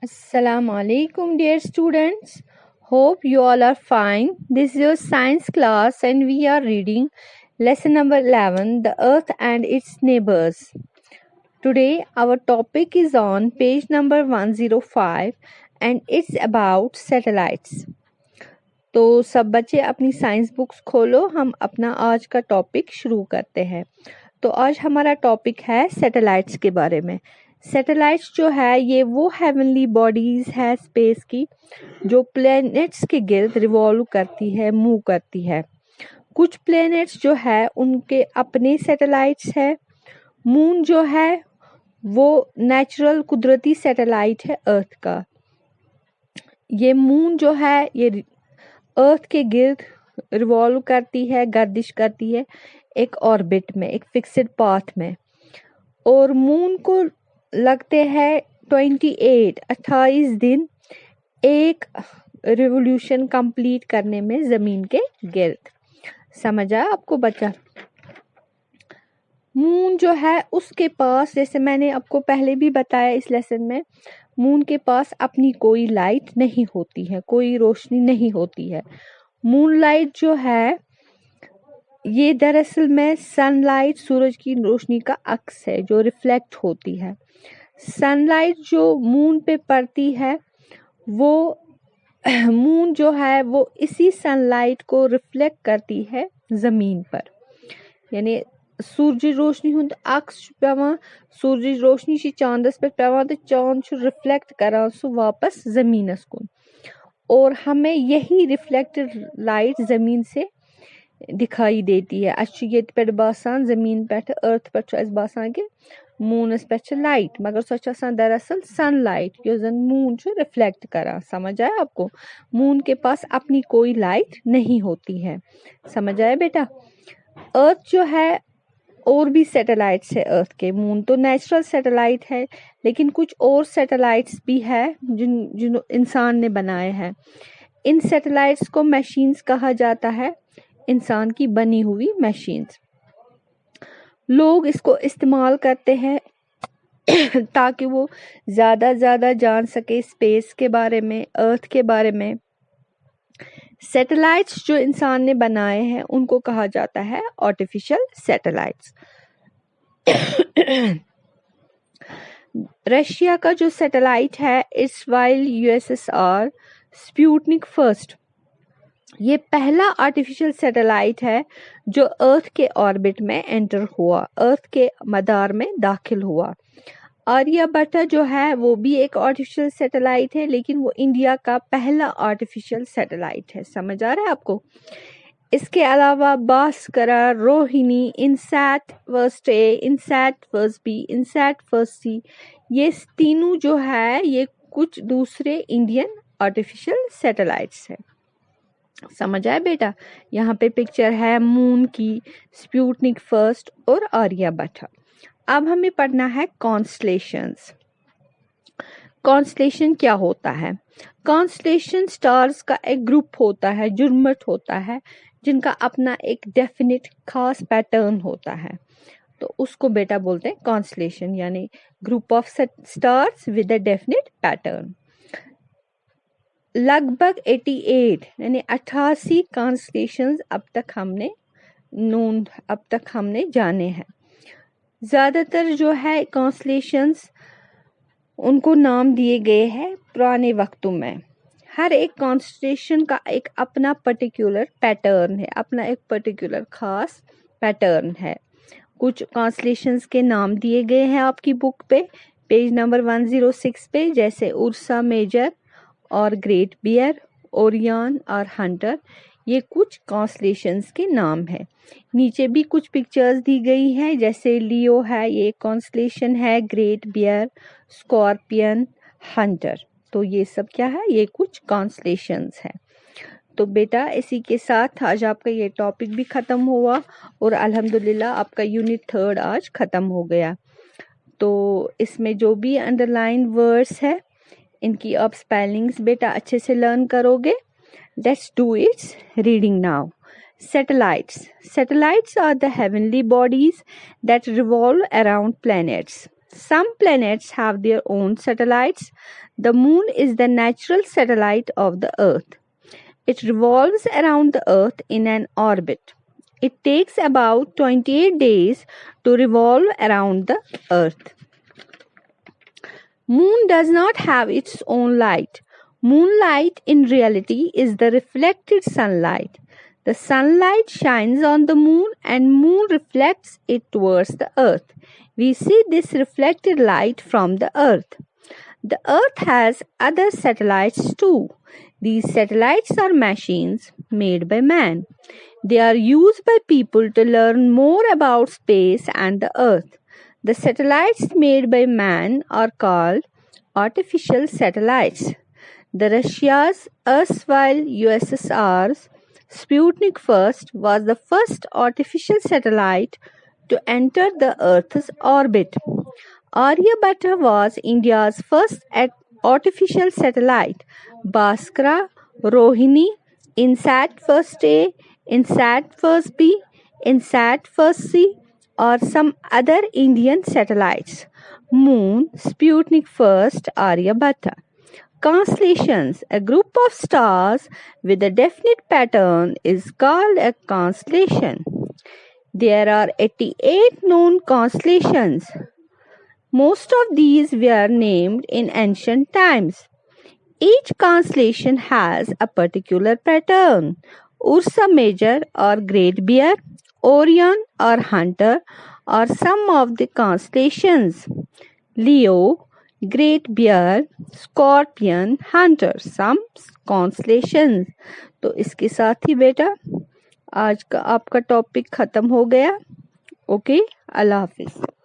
Assalamu alaikum, dear students. Hope you all are fine. This is your science class, and we are reading lesson number 11, The Earth and Its Neighbors. Today, our topic is on page number 105, and it's about satellites. तो सब बच्चे अपनी science books खोलो, हम अपना आज का topic शुरू करते हैं। तो आज हमारा टॉपिक है सैटेलाइट्स के बारे में। सैटेलाइट्स जो है ये वो हेवनली बॉडीज है स्पेस की जो प्लैनेट्स के गिर्द रिवॉल्व करती है, मूव करती है। कुछ प्लैनेट्स जो है उनके अपने सैटेलाइट्स है। मून जो है वो नेचुरल कुदरती सैटेलाइट है अर्थ का। ये मून जो है ये अर्थ के गिर्द रिवॉल्व करती है, गर्दिश करती है एक ऑर्बिट में, एक फिक्स्ड पाथ में। और मून को लगते हैं 28 दिन एक रिवोल्यूशन कंप्लीट करने में जमीन के गिर्द। समझ आया आपको बच्चा? मून जो है उसके पास, जैसे मैंने आपको पहले भी बताया इस लेसन में, मून के पास अपनी कोई लाइट नहीं होती है, कोई रोशनी नहीं होती है। मून लाइट जो है ये दरअसल में सनलाइट, सूरज की रोशनी का अक्स है जो रिफ्लेक्ट होती है। सनलाइट जो मून पे पड़ती है वो मून जो है वो इसी सनलाइट को रिफ्लेक्ट करती है जमीन पर। यानी सूरज रोशनी हुंद अक्स पेवान, सूरज रोशनी ची चांदस पे पेवान तो चांद छु रिफ्लेक्ट करान सु वापस जमीनस कुन, और हमें यही रिफ्लेक्टेड लाइट जमीन से दिखाई देती है। अच्छी ये पे बासान जमीन पे अर्थ पे बासान कि मूनस पे लाइट, मगर सो दरअसल सनलाइट जो जन मून जो रिफ्लेक्ट करा। समझ आया आपको? मून के पास अपनी कोई लाइट नहीं होती है। समझ आया बेटा? अर्थ जो है और भी सैटेलाइट्स है अर्थ के। मून तो नेचुरल सैटेलाइट है, लेकिन कुछ और सैटेलाइट्स भी है जिन इंसान ने बनाए हैं। इन सैटेलाइट्स को मशीन्स कहा जाता है, इंसान की बनी हुई मशीन्स। लोग इसको इस्तेमाल करते हैं ताकि वो ज्यादा जान सके स्पेस के बारे में, अर्थ के बारे में। सैटेलाइट्स जो इंसान ने बनाए हैं उनको कहा जाता है आर्टिफिशियल सैटेलाइट्स। रशिया का जो सैटेलाइट है इस्राइल यूएसएसआर स्पुतनिक फर्स्ट, ये पहला आर्टिफिशियल सैटेलाइट है जो अर्थ के ऑर्बिट में एंटर हुआ, अर्थ के मदार में दाखिल हुआ। आर्यभट्ट जो है वो भी एक आर्टिफिशियल सैटेलाइट है, लेकिन वो इंडिया का पहला आर्टिफिशियल सैटेलाइट है। समझ आ रहा है आपको? इसके अलावा Bhaskara, Rohini, INSAT first A, INSAT first B, INSAT first C, ये तीनों जो है ये कुछ दूसरे इंडियन आर्टिफिशियल सैटेलाइट्स है। समझ आया बेटा? यहाँ पे पिक्चर है मून की, स्पुतनिक फर्स्ट और आर्यभट्ट। अब हमें पढ़ना है कॉन्स्टलेशंस। कॉन्स्टलेशन क्या होता है? कॉन्स्टलेशन स्टार्स का एक ग्रुप होता है, जुर्मट होता है, जिनका अपना एक डेफिनेट खास पैटर्न होता है। तो उसको बेटा बोलते हैं कॉन्स्टलेशन, यानी group of stars with a definite pattern. लगभग 88 यानी 88 कॉन्स्टलेशंस अब तक हमने जाने हैं। ज्यादातर जो है कॉन्स्टलेशंस उनको नाम दिए गए हैं पुराने वक्तों में। हर एक कॉन्स्टलेशन का एक अपना पर्टिकुलर पैटर्न है, अपना एक पर्टिकुलर खास पैटर्न है। कुछ कॉन्स्टलेशंस के नाम दिए गए हैं आपकी बुक पे, पेज नंबर 106 पे, जैसे उर्सा मेजर और ग्रेट बियर, ओरियन और हंटर। ये कुछ कॉन्स्टलेशंस के नाम है। नीचे भी कुछ पिक्चर्स दी गई हैं, जैसे लियो है, ये कॉन्स्टलेशन है, ग्रेट बियर, स्कॉर्पियन, हंटर। तो ये सब क्या है? ये कुछ कॉन्स्टलेशंस है। तो बेटा इसी के साथ आज आपका ये टॉपिक भी खत्म हुआ और अल्हम्दुलिल्लाह आपका यूनिट 3 आज खत्म हो गया। तो इसमें जो भी अंडरलाइन वर्ड्स है इनकी आप स्पेलिंग्स बेटा अच्छे से लर्न करोगे। Let's do it's reading now. Satellites. Satellites are the heavenly bodies that revolve around planets. Some planets have their own satellites. The moon is the natural satellite of the earth. It revolves around the earth in an orbit. It takes about 28 days to revolve around the earth. Moon does not have its own light. Moonlight in reality is the reflected sunlight. The sunlight shines on the moon and moon reflects it towards the earth. We see this reflected light from the earth. The earth has other satellites too. These satellites are machines made by man. They are used by people to learn more about space and the earth. The satellites made by man are called artificial satellites. The Russia's erstwhile USSR's Sputnik 1 was the first artificial satellite to enter the Earth's orbit. Aryabhatta was India's first artificial satellite. Bhaskara, Rohini, INSAT 1A, INSAT 1B, INSAT 1C, or some other Indian satellites. Moon, Sputnik 1, Aryabhatta. Constellations. A group of stars with a definite pattern is called a constellation. There are 88 known constellations. Most of these were named in ancient times. Each constellation has a particular pattern. Ursa Major or Great Bear, Orion or Hunter are some of the constellations. Leo, Great Bear, Scorpion, Hunter, some constellations. तो इसके साथ ही बेटा आज का आपका topic खत्म हो गया. ओके, अल्लाह हाफिज.